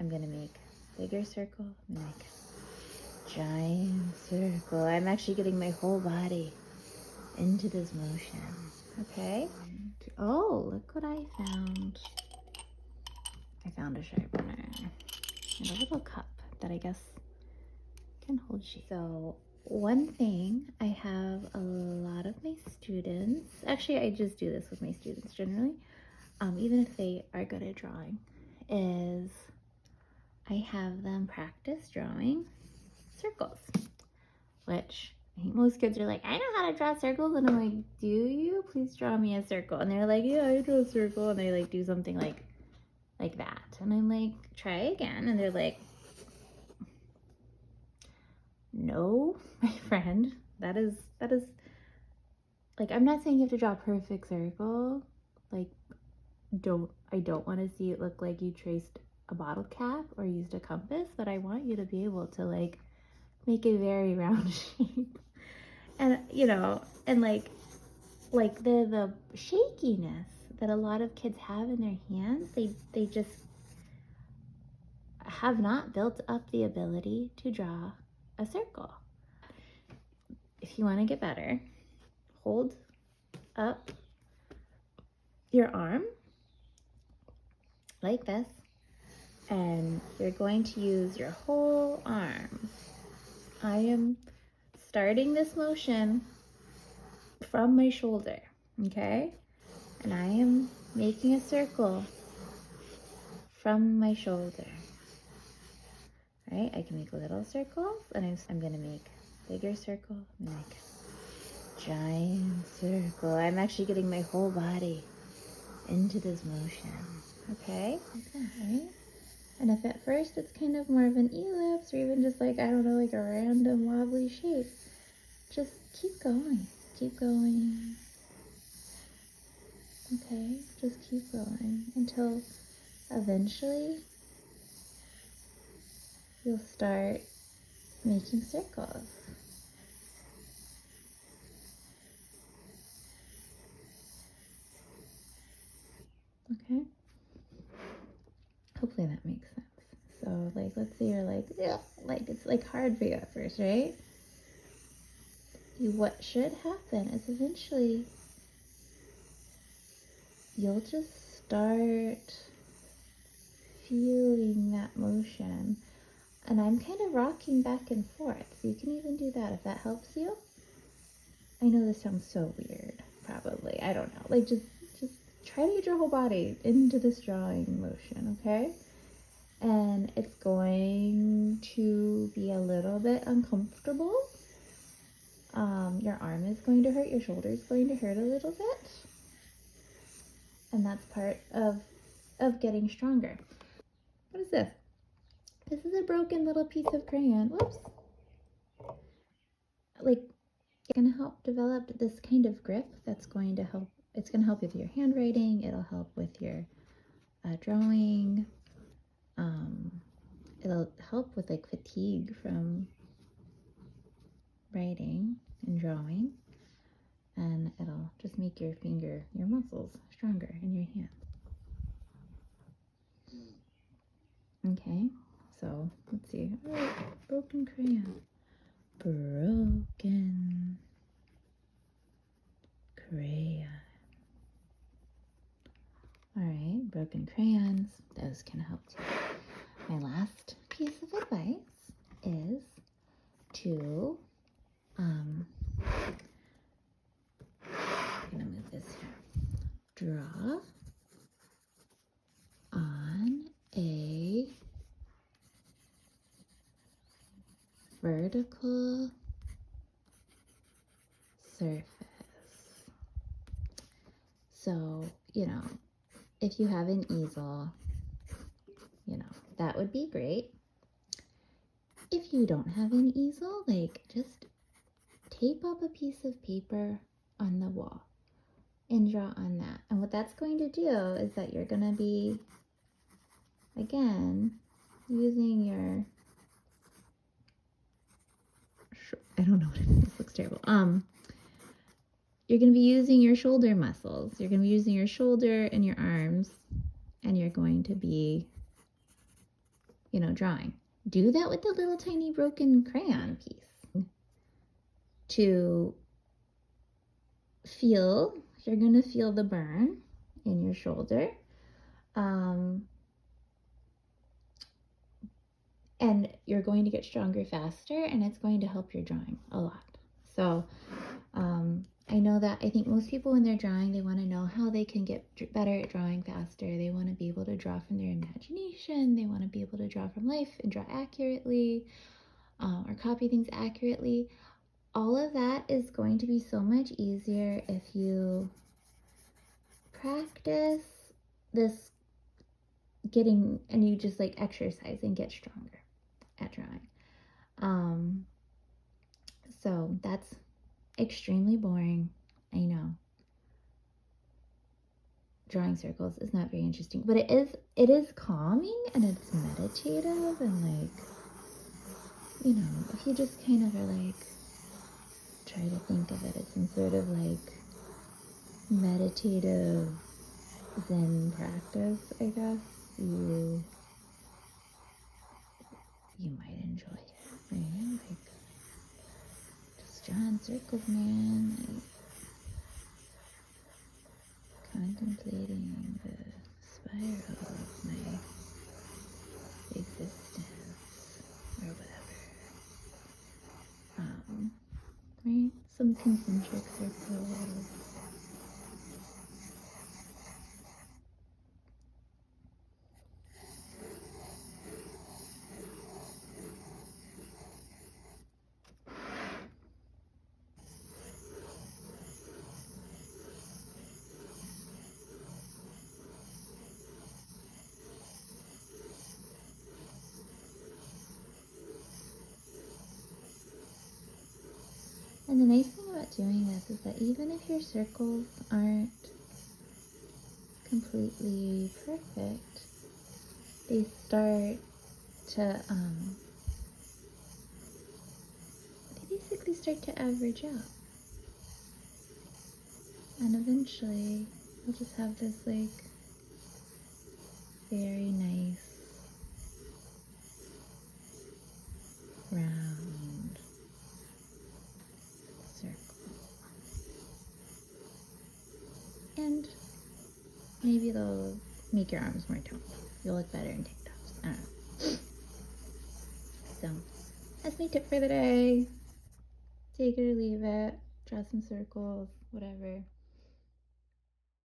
I'm gonna make bigger circle, I'm gonna make giant circle. I'm actually getting my whole body into this motion. Okay. Oh, look what I found. I found a sharpener and a little cup that I guess can hold shape. So one thing I have a lot of my students, actually I just do this with my students generally, even if they are good at drawing, is I have them practice drawing circles, which I think most kids are like, I know how to draw circles, and I'm like, do you? Please draw me a circle. And they're like, yeah, I draw a circle, and they like do something like that, and I'm like, try again, and they're like, no, my friend, that is like, I'm not saying you have to draw a perfect circle, like, I don't want to see it look like you traced a bottle cap or used a compass, but I want you to be able to like make a very round shape. And you know, and like the shakiness that a lot of kids have in their hands, they just have not built up the ability to draw a circle. If you want to get better, hold up your arm like this, and you're going to use your whole arm. I am starting this motion from my shoulder, okay? And I am making a circle from my shoulder. Right? I can make little circles, and I'm gonna make bigger circle, I'm gonna make giant circle. I'm actually getting my whole body into this motion. Okay? Okay. And if at first it's kind of more of an ellipse, or even just like, I don't know, like a random wobbly shape, just keep going. Keep going. Okay? Just keep going until eventually you'll start making circles. Okay? Hopefully that makes sense. So like, let's say you're like, yeah, like it's like hard for you at first, right? What should happen is eventually you'll just start feeling that motion. And I'm kind of rocking back and forth, so you can even do that if that helps you. I know this sounds so weird, probably. I don't know. Like, just try to get your whole body into this drawing motion, okay? And it's going to be a little bit uncomfortable. Your arm is going to hurt, your shoulder is going to hurt a little bit. And that's part of getting stronger. What is this? This is a broken little piece of crayon. Whoops. Like, it's going to help develop this kind of grip that's going to help. It's going to help with your handwriting. It'll help with your drawing. It'll help with like fatigue from writing and drawing. And it'll just make your muscles stronger in your hand. Okay, so let's see. All right, broken crayon. Broken crayon. All right, broken crayons. Those can help too. My last piece of advice is to, I'm gonna move this here. Draw on a vertical surface. So, you know, if you have an easel, you know, that would be great. If you don't have an easel, like, just tape up a piece of paper on the wall and draw on that. And what that's going to do is that you're going to be, again, using your, I don't know what it is, this looks terrible. You're going to be using your shoulder muscles. You're going to be using your shoulder and your arms, and you're going to be drawing. Do that with the little tiny broken crayon piece. To feel, you're going to feel the burn in your shoulder. And you're going to get stronger faster, and it's going to help your drawing a lot. So I know that I think most people when they're drawing, they want to know how they can get better at drawing faster. They want to be able to draw from their imagination. They want to be able to draw from life and draw accurately, or copy things accurately. All of that is going to be so much easier if you practice this and you just like exercise and get stronger at drawing. So that's extremely boring. I know. Drawing circles is not very interesting, but it is calming and it's meditative, and like, if you just kind of are like, try to think of it as some sort of like meditative Zen practice, I guess, you might enjoy it, right? Like, just drawing circles, man. Like, contemplating the spiral of my existence, or whatever. Right? Some concentric circles. And the nice thing about doing this is that even if your circles aren't completely perfect, they start to, they basically start to average out. And eventually, you'll just have this, like, very nice, round circle. And maybe they'll make your arms more toned. You'll look better in tank tops. I don't know. So, that's my tip for the day. Take it or leave it. Draw some circles, whatever.